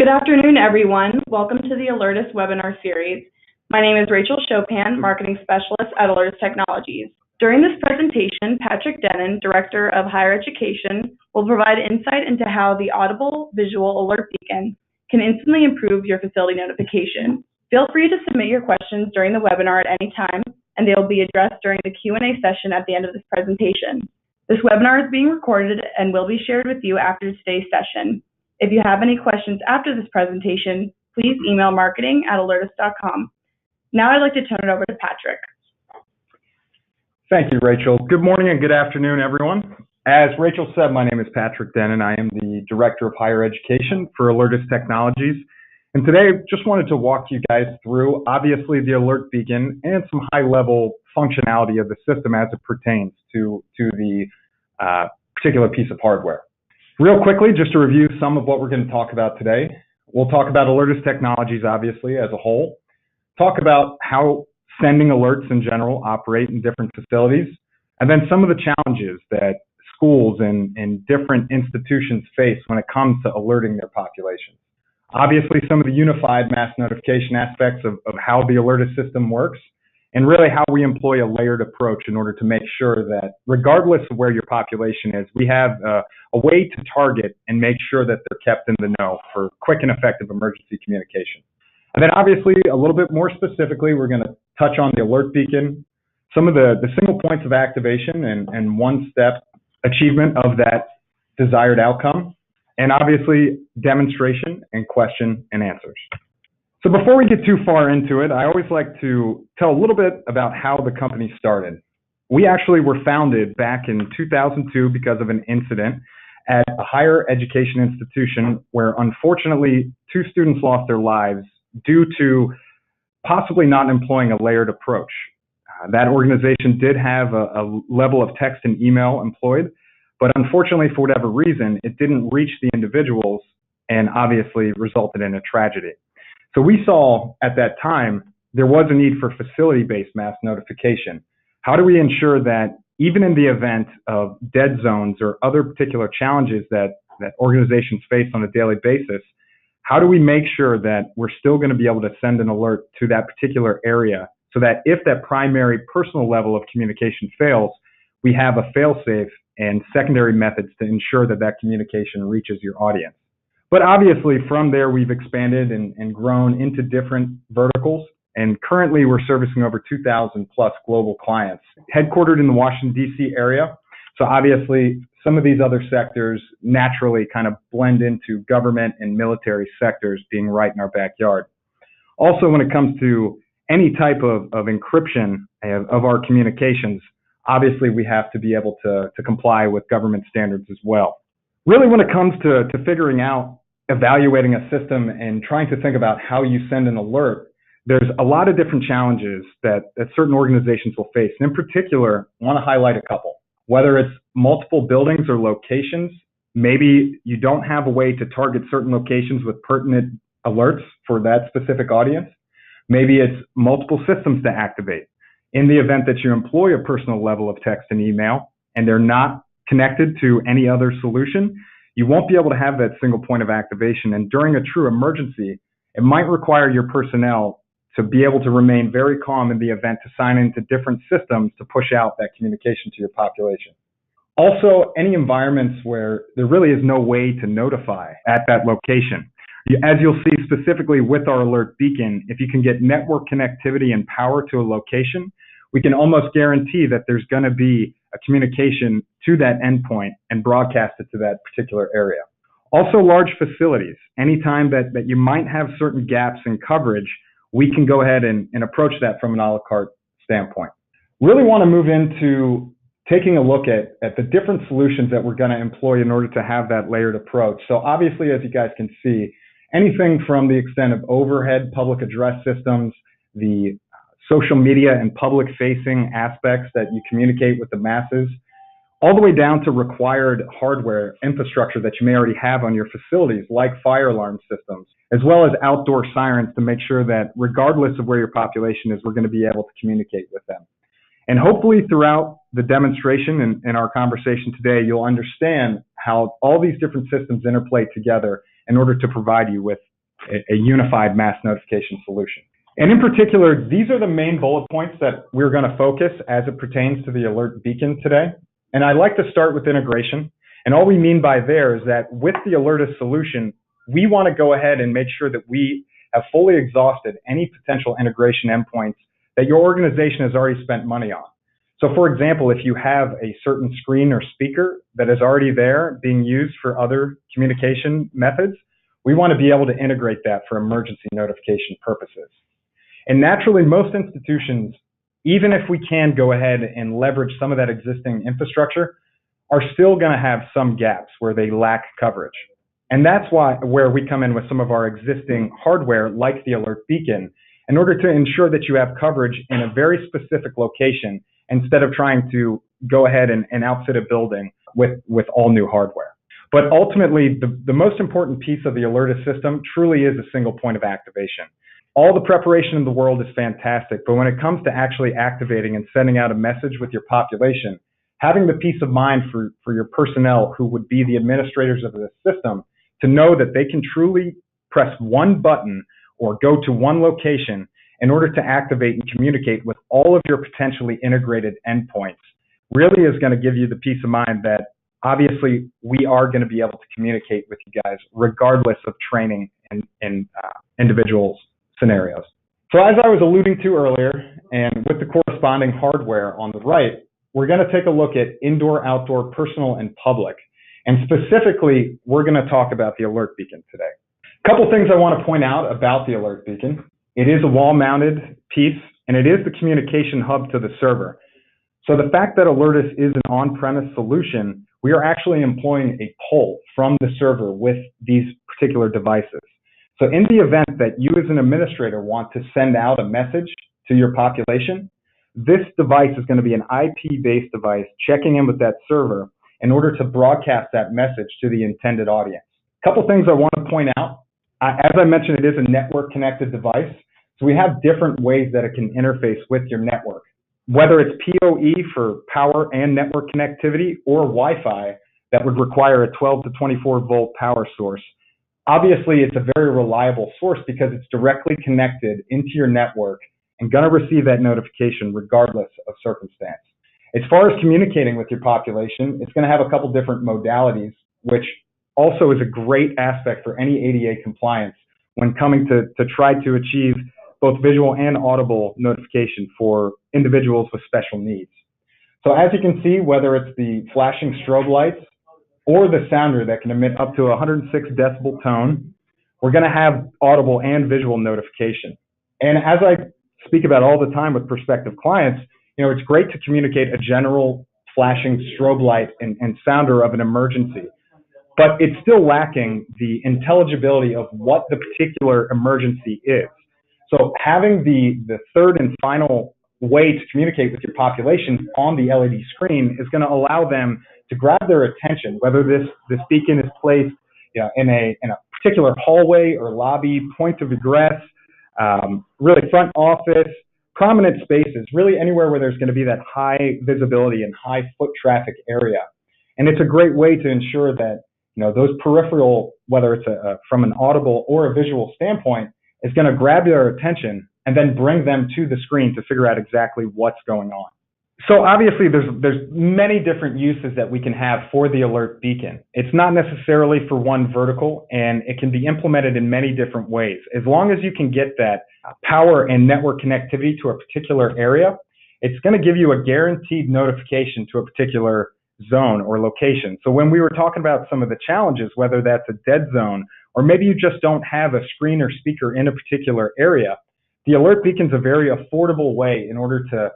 Good afternoon, everyone. Welcome to the Alertus webinar series. My name is Rachel Chopin, Marketing Specialist at Alertus Technologies. During this presentation, Patrick Denon, Director of Higher Education, will provide insight into how the Audible-Visual alert beacon can instantly improve your facility notification. Feel free to submit your questions during the webinar at any time, and they will be addressed during the Q&A session at the end of this presentation. This webinar is being recorded and will be shared with you after today's session. If you have any questions after this presentation, please email marketing@alertus.com. Now I'd like to turn it over to Patrick. Thank you, Rachel. Good morning and good afternoon, everyone. As Rachel said, my name is Patrick Denon. I am the Director of Higher Education for Alertus Technologies. And today, I just wanted to walk you guys through, obviously, the alert beacon and some high-level functionality of the system as it pertains to the particular piece of hardware. Real quickly, just to review some of what we're going to talk about today. We'll talk about Alertus Technologies, obviously, as a whole. Talk about how sending alerts in general operate in different facilities. And then some of the challenges that schools and different institutions face when it comes to alerting their populations. Obviously, some of the unified mass notification aspects of how the Alertus system works, and really how we employ a layered approach in order to make sure that regardless of where your population is, we have a way to target and make sure that they're kept in the know for quick and effective emergency communication. And then obviously, a little bit more specifically, we're going to touch on the alert beacon, some of the single points of activation and one-step achievement of that desired outcome, and obviously demonstration and question and answers. So before we get too far into it, I always like to tell a little bit about how the company started. We actually were founded back in 2002 because of an incident at a higher education institution where unfortunately 2 students lost their lives due to possibly not employing a layered approach. That organization did have a level of text and email employed, but unfortunately for whatever reason, it didn't reach the individuals and obviously resulted in a tragedy. So we saw at that time, there was a need for facility-based mass notification. How do we ensure that even in the event of dead zones or other particular challenges that organizations face on a daily basis, how do we make sure that we're still going to be able to send an alert to that particular area so that if that primary personal level of communication fails, we have a fail-safe and secondary methods to ensure that that communication reaches your audience. But obviously from there, we've expanded and grown into different verticals. And currently we're servicing over 2,000 plus global clients, headquartered in the Washington, D.C. area. So obviously some of these other sectors naturally kind of blend into government and military sectors being right in our backyard. Also, when it comes to any type of encryption of our communications, obviously we have to be able to comply with government standards as well. Really, when it comes to figuring out, evaluating a system and trying to think about how you send an alert, there's a lot of different challenges that certain organizations will face. And in particular, I want to highlight a couple. Whether it's multiple buildings or locations, maybe you don't have a way to target certain locations with pertinent alerts for that specific audience. Maybe it's multiple systems to activate. In the event that you employ a personal level of text and email and they're not connected to any other solution, you won't be able to have that single point of activation. And during a true emergency, it might require your personnel to be able to remain very calm in the event to sign into different systems to push out that communication to your population. Also, any environments where there really is no way to notify at that location. As you'll see specifically with our alert beacon, if you can get network connectivity and power to a location, we can almost guarantee that there's going to be a communication to that endpoint and broadcast it to that particular area. Also, large facilities. Anytime that you might have certain gaps in coverage, we can go ahead and approach that from an a la carte standpoint. Really want to move into taking a look at the different solutions that we're going to employ in order to have that layered approach. So obviously, as you guys can see, anything from the extent of overhead public address systems, the social media and public facing aspects that you communicate with the masses, all the way down to required hardware infrastructure that you may already have on your facilities, like fire alarm systems, as well as outdoor sirens to make sure that regardless of where your population is, we're going to be able to communicate with them. And hopefully throughout the demonstration and our conversation today, you'll understand how all these different systems interplay together in order to provide you with a unified mass notification solution. And in particular, these are the main bullet points that we're going to focus as it pertains to the Alert Beacon today. And I'd like to start with integration. And all we mean by there is that with the Alertus solution, we want to go ahead and make sure that we have fully exhausted any potential integration endpoints that your organization has already spent money on. So for example, if you have a certain screen or speaker that is already there being used for other communication methods, we want to be able to integrate that for emergency notification purposes. And naturally, most institutions, even if we can go ahead and leverage some of that existing infrastructure, are still going to have some gaps where they lack coverage. And that's where we come in with some of our existing hardware, like the Alert Beacon, in order to ensure that you have coverage in a very specific location instead of trying to go ahead and outfit a building with all new hardware. But ultimately, the most important piece of the Alertus system truly is a single point of activation. All the preparation in the world is fantastic, but when it comes to actually activating and sending out a message with your population, having the peace of mind for your personnel who would be the administrators of the system to know that they can truly press one button or go to one location in order to activate and communicate with all of your potentially integrated endpoints really is going to give you the peace of mind that obviously we are going to be able to communicate with you guys regardless of training and individuals scenarios. So as I was alluding to earlier, and with the corresponding hardware on the right, we're going to take a look at indoor, outdoor, personal, and public. And specifically, we're going to talk about the Alert Beacon today. A couple things I want to point out about the Alert Beacon. It is a wall-mounted piece, and it is the communication hub to the server. So the fact that Alertus is an on-premise solution, we are actually employing a pole from the server with these particular devices. So in the event that you as an administrator want to send out a message to your population, this device is going to be an IP-based device checking in with that server in order to broadcast that message to the intended audience. A couple things I want to point out. As I mentioned, it is a network-connected device, so we have different ways that it can interface with your network. Whether it's PoE for power and network connectivity or Wi-Fi that would require a 12 to 24 volt power source. Obviously, it's a very reliable source because it's directly connected into your network and going to receive that notification regardless of circumstance. As far as communicating with your population, it's going to have a couple different modalities, which also is a great aspect for any ADA compliance when coming to try to achieve both visual and audible notification for individuals with special needs. So as you can see, whether it's the flashing strobe lights or the sounder that can emit up to 106 decibel tone, we're going to have audible and visual notification. And as I speak about all the time with prospective clients, it's great to communicate a general flashing strobe light and sounder of an emergency, but it's still lacking the intelligibility of what the particular emergency is. So having the third and final way to communicate with your population on the LED screen is going to allow them to grab their attention, whether this beacon is placed in a particular hallway or lobby, point of egress, really front office, prominent spaces, really anywhere where there's going to be that high visibility and high foot traffic area. And it's a great way to ensure that those peripheral, whether it's from an audible or a visual standpoint, is going to grab their attention and then bring them to the screen to figure out exactly what's going on. So obviously there's many different uses that we can have for the Alert Beacon. It's not necessarily for one vertical, and it can be implemented in many different ways. As long as you can get that power and network connectivity to a particular area, it's going to give you a guaranteed notification to a particular zone or location. So when we were talking about some of the challenges, whether that's a dead zone, or maybe you just don't have a screen or speaker in a particular area, the Alert Beacon is a very affordable way in order to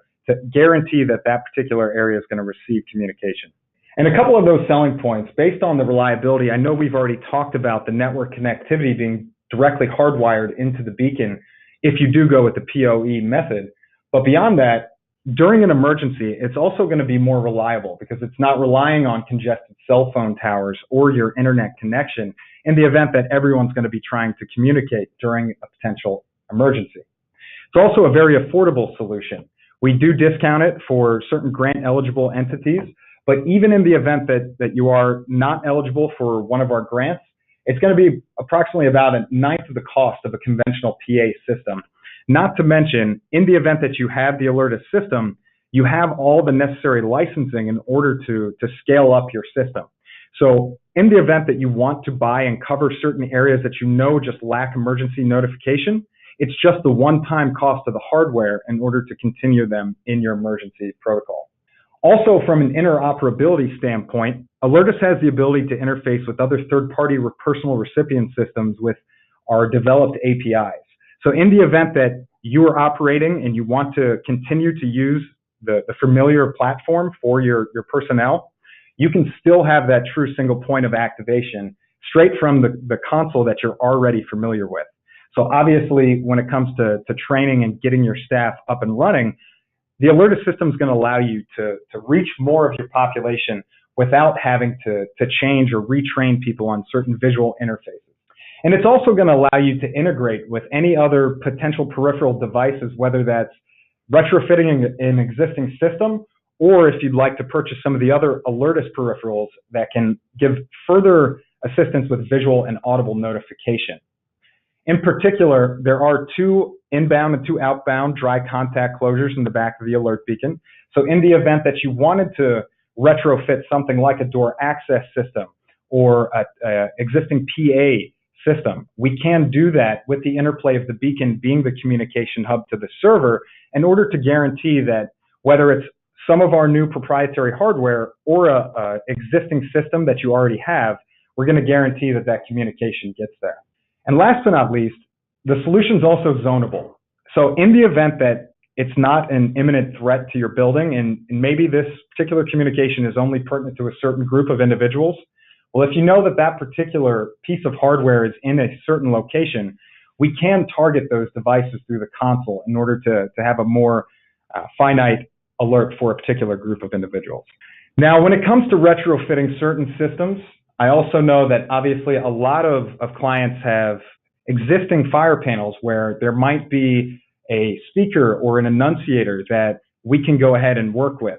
guarantee that that particular area is going to receive communication. And a couple of those selling points, based on the reliability, I know we've already talked about the network connectivity being directly hardwired into the beacon if you do go with the PoE method. But beyond that, during an emergency, it's also going to be more reliable because it's not relying on congested cell phone towers or your internet connection in the event that everyone's going to be trying to communicate during a potential emergency. It's also a very affordable solution. We do discount it for certain grant-eligible entities, but even in the event that you are not eligible for one of our grants, it's going to be approximately about a ninth of the cost of a conventional PA system. Not to mention, in the event that you have the Alertus system, you have all the necessary licensing in order to scale up your system. So in the event that you want to buy and cover certain areas that you know just lack emergency notification, it's just the one-time cost of the hardware in order to continue them in your emergency protocol. Also, from an interoperability standpoint, Alertus has the ability to interface with other third-party personal recipient systems with our developed APIs. So in the event that you are operating and you want to continue to use the familiar platform for your personnel, you can still have that true single point of activation straight from the console that you're already familiar with. So obviously, when it comes to training and getting your staff up and running, the Alertus system is going to allow you to reach more of your population without having to change or retrain people on certain visual interfaces. And it's also going to allow you to integrate with any other potential peripheral devices, whether that's retrofitting an existing system, or if you'd like to purchase some of the other Alertus peripherals that can give further assistance with visual and audible notification. In particular, there are 2 inbound and 2 outbound dry contact closures in the back of the alert beacon. So in the event that you wanted to retrofit something like a door access system or an existing PA system, we can do that with the interplay of the beacon being the communication hub to the server in order to guarantee that whether it's some of our new proprietary hardware or a existing system that you already have, we're going to guarantee that that communication gets there. And last but not least, the solution is also zonable. So in the event that it's not an imminent threat to your building, and maybe this particular communication is only pertinent to a certain group of individuals, well, if you know that that particular piece of hardware is in a certain location, we can target those devices through the console in order to have a more finite alert for a particular group of individuals. Now, when it comes to retrofitting certain systems, I also know that obviously a lot of clients have existing fire panels where there might be a speaker or an annunciator that we can go ahead and work with.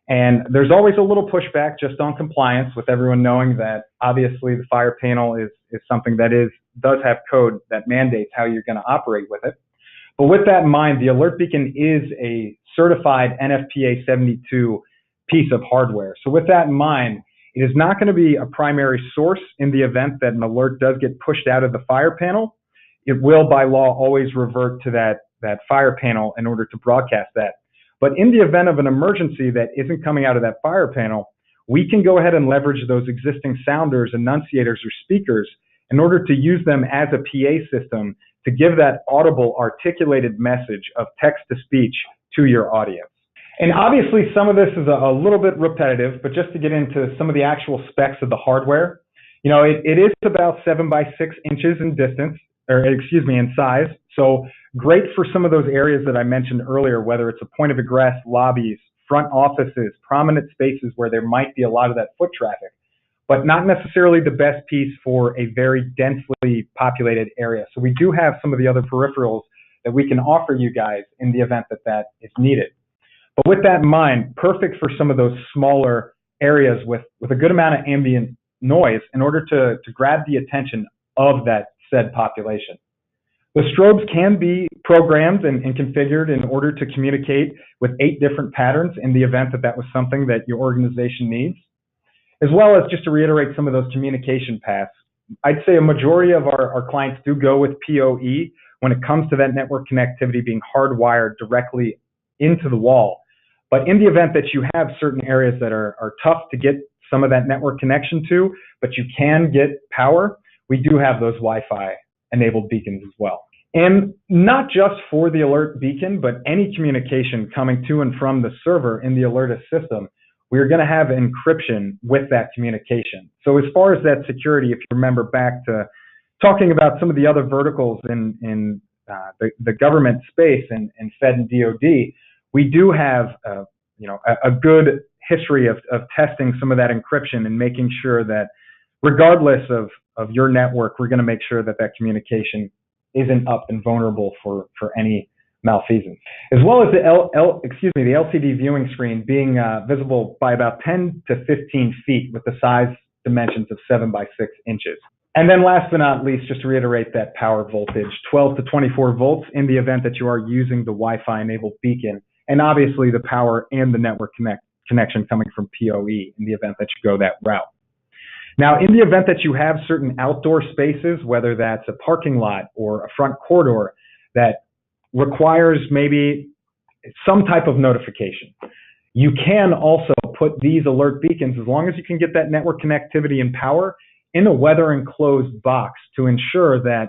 And there's always a little pushback just on compliance, with everyone knowing that obviously the fire panel is something that does have code that mandates how you're going to operate with it. But with that in mind, the alert beacon is a certified NFPA 72 piece of hardware. So with that in mind, it is not going to be a primary source in the event that an alert does get pushed out of the fire panel. It will, by law, always revert to that fire panel in order to broadcast that. But in the event of an emergency that isn't coming out of that fire panel, we can go ahead and leverage those existing sounders, enunciators, or speakers in order to use them as a PA system to give that audible, articulated message of text-to-speech to your audience. And obviously, some of this is a little bit repetitive, but just to get into some of the actual specs of the hardware, you know, it is about 7 by 6 inches in distance, in size. So great for some of those areas that I mentioned earlier, whether it's a point of egress, lobbies, front offices, prominent spaces where there might be a lot of that foot traffic, but not necessarily the best piece for a very densely populated area. So we do have some of the other peripherals that we can offer you guys in the event that that is needed. But with that in mind, perfect for some of those smaller areas with a good amount of ambient noise in order to grab the attention of that said population. The strobes can be programmed and configured in order to communicate with 8 different patterns in the event that that was something that your organization needs, as well as just to reiterate some of those communication paths. I'd say a majority of our clients do go with PoE when it comes to that network connectivity being hardwired directly into the wall. But in the event that you have certain areas that are tough to get some of that network connection to, but you can get power, we do have those Wi-Fi enabled beacons as well. And not just for the alert beacon, but any communication coming to and from the server in the Alertus system, we're going to have encryption with that communication. So as far as that security, if you remember back to talking about some of the other verticals in the government space and Fed and DoD, we do have a good history of testing some of that encryption and making sure that regardless of your network, we're going to make sure that that communication isn't up and vulnerable for any malfeasance. As well as the LCD viewing screen being visible by about 10 to 15 feet with the size dimensions of 7 by 6 inches. And then last but not least, just to reiterate that power voltage, 12 to 24 volts in the event that you are using the Wi-Fi enabled beacon, and obviously the power and the network connection coming from PoE in the event that you go that route. Now, in the event that you have certain outdoor spaces, whether that's a parking lot or a front corridor that requires maybe some type of notification, you can also put these alert beacons, as long as you can get that network connectivity and power, in a weather enclosed box to ensure that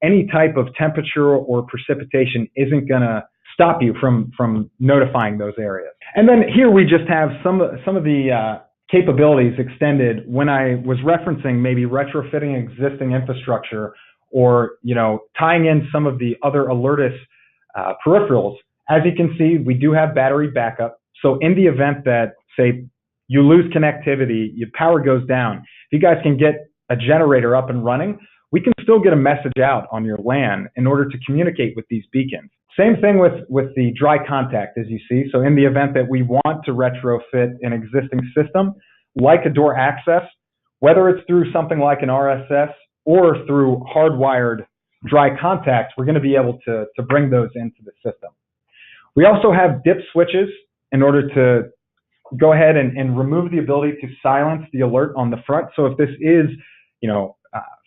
any type of temperature or precipitation isn't going to stop you from notifying those areas. And then here we just have some of the capabilities extended when I was referencing maybe retrofitting existing infrastructure or tying in some of the other Alertus peripherals. As you can see, we do have battery backup. So in the event that, say, you lose connectivity, your power goes down, if you guys can get a generator up and running, we can still get a message out on your LAN in order to communicate with these beacons. Same thing with the dry contact, as you see. So in the event that we want to retrofit an existing system, like a door access, whether it's through something like an RSS or through hardwired dry contact, we're going to be able to bring those into the system. We also have dip switches in order to go ahead and remove the ability to silence the alert on the front. So if this is,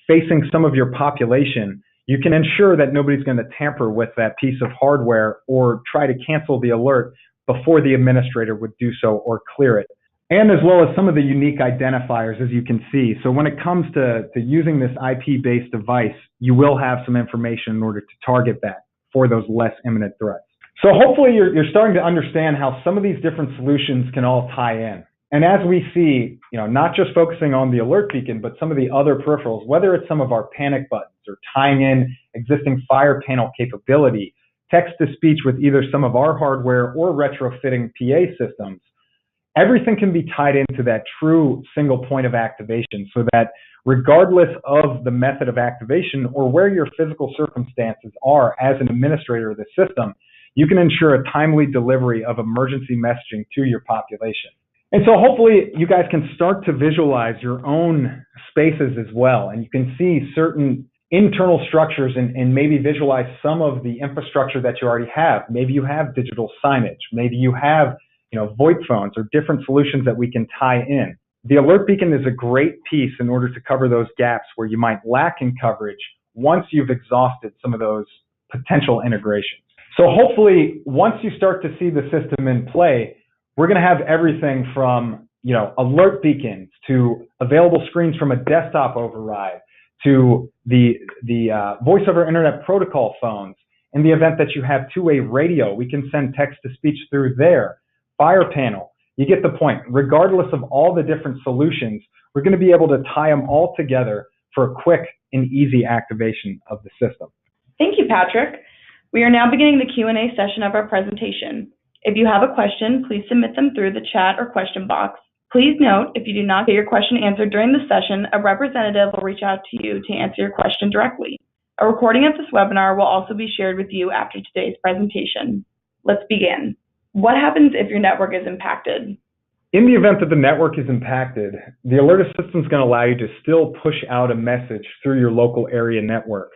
facing some of your population, you can ensure that nobody's going to tamper with that piece of hardware or try to cancel the alert before the administrator would do so or clear it. And as well as some of the unique identifiers, as you can see. So when it comes to using this IP-based device, you will have some information in order to target that for those less imminent threats. So hopefully you're starting to understand how some of these different solutions can all tie in. And as we see, not just focusing on the alert beacon, but some of the other peripherals, whether it's some of our panic buttons or tying in existing fire panel capability, text-to-speech with either some of our hardware or retrofitting PA systems, everything can be tied into that true single point of activation so that regardless of the method of activation or where your physical circumstances are as an administrator of the system, you can ensure a timely delivery of emergency messaging to your population. And so hopefully you guys can start to visualize your own spaces as well. And you can see certain internal structures and maybe visualize some of the infrastructure that you already have. Maybe you have digital signage. Maybe you have VoIP phones or different solutions that we can tie in. The alert beacon is a great piece in order to cover those gaps where you might lack in coverage once you've exhausted some of those potential integrations. So hopefully once you start to see the system in play, we're going to have everything from alert beacons to available screens from a desktop override to the voice over internet protocol phones. In the event that you have two-way radio, we can send text-to-speech through there. Fire panel, you get the point. Regardless of all the different solutions, we're going to be able to tie them all together for a quick and easy activation of the system. Thank you, Patrick. We are now beginning the Q&A session of our presentation. If you have a question, please submit them through the chat or question box. Please note, if you do not get your question answered during the session, a representative will reach out to you to answer your question directly. A recording of this webinar will also be shared with you after today's presentation. Let's begin. What happens if your network is impacted? In the event that the network is impacted, the Alertus system is going to allow you to still push out a message through your local area network.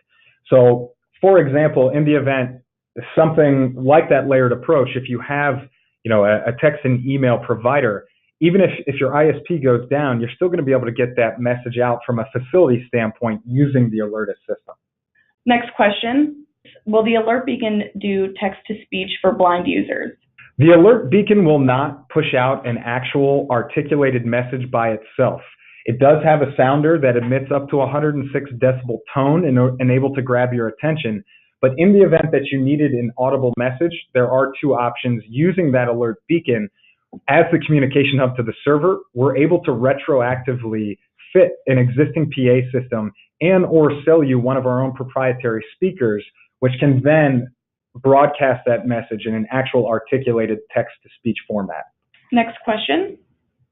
So, for example, in the event something like that layered approach, if you have a text and email provider, even if your ISP goes down, you're still going to be able to get that message out from a facility standpoint using the Alertus system. Next question, will the alert beacon do text-to-speech for blind users? The alert beacon will not push out an actual articulated message by itself. It does have a sounder that emits up to 106 decibel tone and able to grab your attention. But in the event that you needed an audible message, there are two options using that alert beacon. As the communication hub to the server, we're able to retroactively fit an existing PA system and or sell you one of our own proprietary speakers, which can then broadcast that message in an actual articulated text-to-speech format. Next question.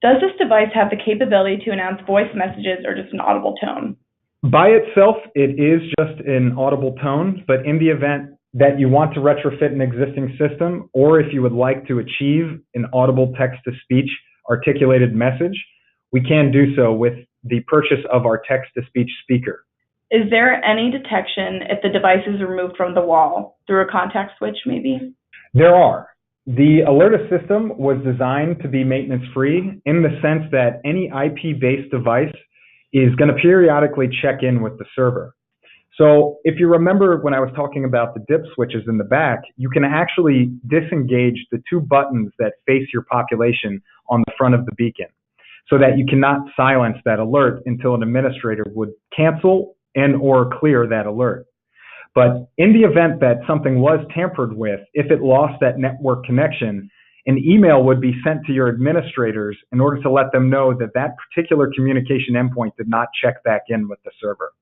Does this device have the capability to announce voice messages or just an audible tone? By itself, it is just an audible tone, but in the event that you want to retrofit an existing system, or if you would like to achieve an audible text-to-speech articulated message, we can do so with the purchase of our text-to-speech speaker. Is there any detection if the device is removed from the wall through a contact switch, maybe? There are. The Alertus system was designed to be maintenance-free in the sense that any IP-based device is going to periodically check in with the server. So if you remember when I was talking about the dip switches in the back, you can actually disengage the two buttons that face your population on the front of the beacon so that you cannot silence that alert until an administrator would cancel and or clear that alert. But in the event that something was tampered with, if it lost that network connection, an email would be sent to your administrators in order to let them know that that particular communication endpoint did not check back in with the server.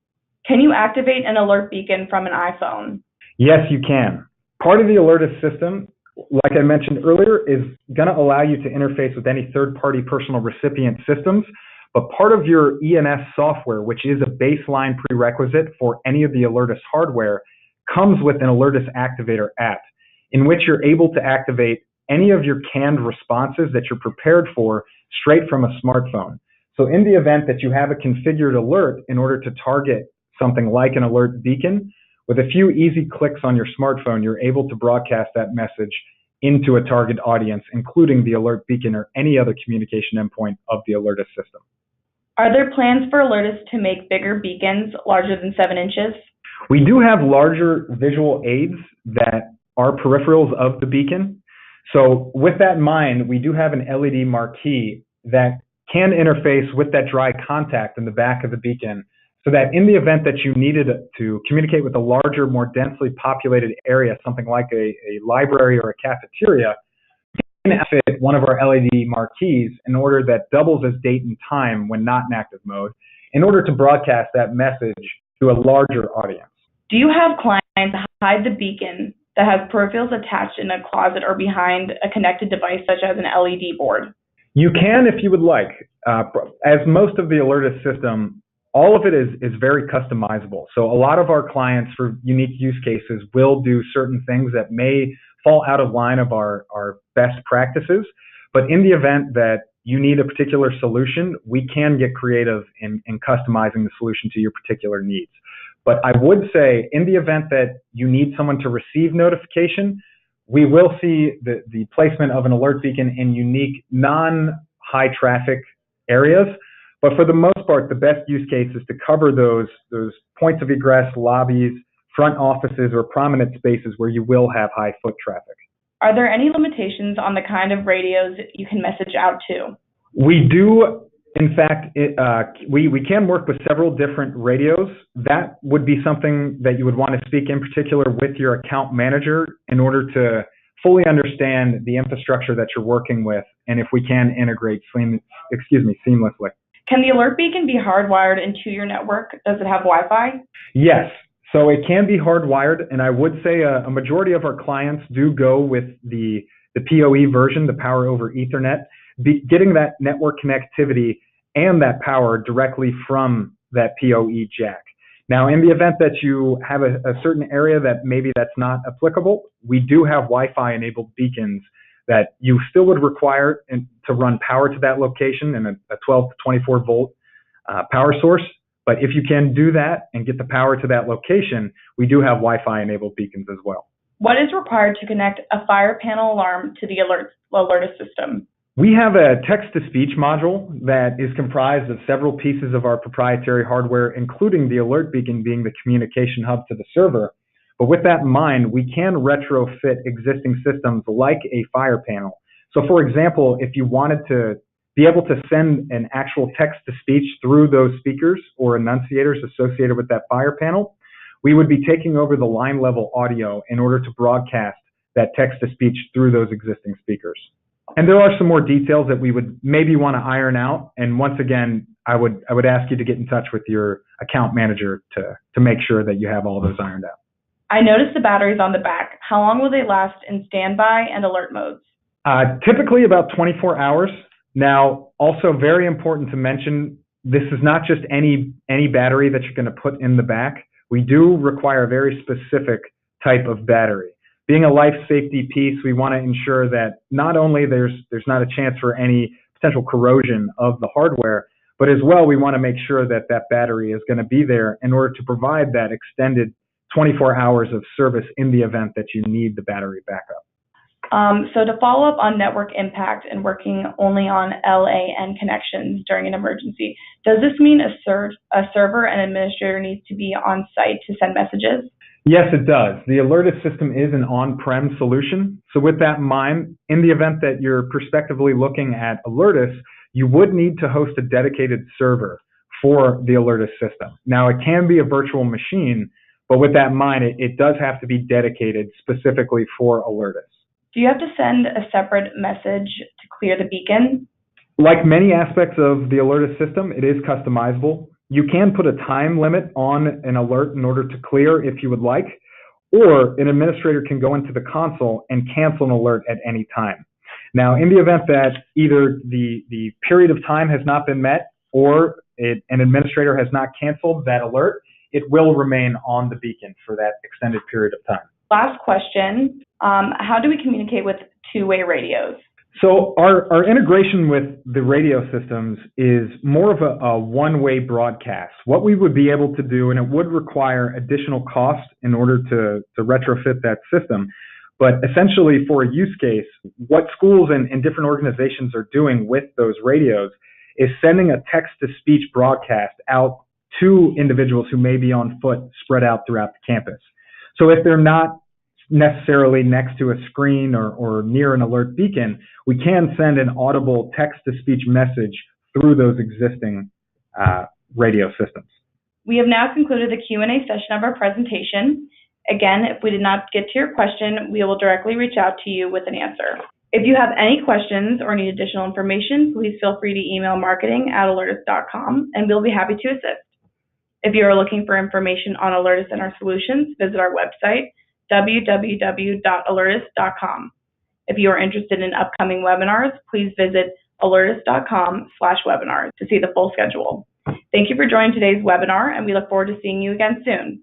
Can you activate an alert beacon from an iPhone? Yes, you can. Part of the Alertus system, like I mentioned earlier, is going to allow you to interface with any third-party personal recipient systems. But part of your ENS software, which is a baseline prerequisite for any of the Alertus hardware, comes with an Alertus Activator app, in which you're able to activate any of your canned responses that you're prepared for straight from a smartphone. So in the event that you have a configured alert in order to target something like an alert beacon, with a few easy clicks on your smartphone, you're able to broadcast that message into a target audience, including the alert beacon or any other communication endpoint of the Alertus system. Are there plans for Alertus to make bigger beacons larger than 7 inches? We do have larger visual aids that are peripherals of the beacon. So with that in mind, we do have an LED marquee that can interface with that dry contact in the back of the beacon, so that in the event that you needed to communicate with a larger, more densely populated area, something like a library or a cafeteria, you can fit one of our LED marquees in order that doubles as date and time when not in active mode, in order to broadcast that message to a larger audience. Do you have clients hide the beacon that has peripherals attached in a closet or behind a connected device such as an LED board? You can if you would like. As most of the Alertus system, all of it is very customizable. So a lot of our clients for unique use cases will do certain things that may fall out of line of our best practices. But in the event that you need a particular solution, we can get creative in customizing the solution to your particular needs. But I would say in the event that you need someone to receive notification, we will see the placement of an alert beacon in unique non-high traffic areas. But for the most part, the best use case is to cover those points of egress, lobbies, front offices, or prominent spaces where you will have high foot traffic. Are there any limitations on the kind of radios you can message out to? We do, in fact, we can work with several different radios. That would be something that you would want to speak in particular with your account manager in order to fully understand the infrastructure that you're working with, and if we can integrate seamlessly. Can the alert beacon be hardwired into your network? Does it have Wi-Fi? Yes. So it can be hardwired, and I would say a majority of our clients do go with the PoE version, the Power over Ethernet, getting that network connectivity and that power directly from that PoE jack. Now, in the event that you have a certain area that maybe that's not applicable, we do have Wi-Fi enabled beacons that you still would require to run power to that location in a 12 to 24 volt power source. But if you can do that and get the power to that location, we do have Wi-Fi enabled beacons as well. What is required to connect a fire panel alarm to the Alertus system? We have a text-to-speech module that is comprised of several pieces of our proprietary hardware, including the alert beacon being the communication hub to the server. But with that in mind, we can retrofit existing systems like a fire panel. So for example, if you wanted to be able to send an actual text-to-speech through those speakers or enunciators associated with that fire panel, we would be taking over the line level audio in order to broadcast that text-to-speech through those existing speakers. And there are some more details that we would maybe want to iron out. And once again, I would ask you to get in touch with your account manager to make sure that you have all those ironed out. I noticed the batteries on the back. How long will they last in standby and alert modes? Typically about 24 hours. Now, also very important to mention, this is not just any battery that you're going to put in the back. We do require a very specific type of battery. Being a life safety piece, we want to ensure that not only there's not a chance for any potential corrosion of the hardware, But as well, we want to make sure that that battery is going to be there in order to provide that extended 24 hours of service in the event that you need the battery backup. So to follow up on network impact and working only on LAN connections during an emergency, does this mean a server and administrator needs to be on site to send messages? Yes, it does. The Alertus system is an on-prem solution. So with that in mind, in the event that you're prospectively looking at Alertus, you would need to host a dedicated server for the Alertus system. Now, it can be a virtual machine, but with that in mind, it does have to be dedicated specifically for Alertus. Do you have to send a separate message to clear the beacon? Like many aspects of the Alertus system, it is customizable. You can put a time limit on an alert in order to clear if you would like, or an administrator can go into the console and cancel an alert at any time. Now, in the event that either the period of time has not been met or an administrator has not canceled that alert, it will remain on the beacon for that extended period of time. Last question, how do we communicate with two-way radios? So our integration with the radio systems is more of a one-way broadcast. What we would be able to do, and it would require additional cost in order to retrofit that system, but essentially for a use case, what schools and different organizations are doing with those radios is sending a text-to-speech broadcast out to individuals who may be on foot spread out throughout the campus. So if they're not necessarily next to a screen or near an alert beacon, we can send an audible text-to-speech message through those existing radio systems. We have now concluded the Q&A session of our presentation. Again, if we did not get to your question, we will directly reach out to you with an answer. If you have any questions or need additional information, please feel free to email marketing@alertus.com and we'll be happy to assist. If you are looking for information on Alertus and our solutions, visit our website, www.alertus.com. If you are interested in upcoming webinars, please visit alertus.com/webinars to see the full schedule. Thank you for joining today's webinar, and we look forward to seeing you again soon.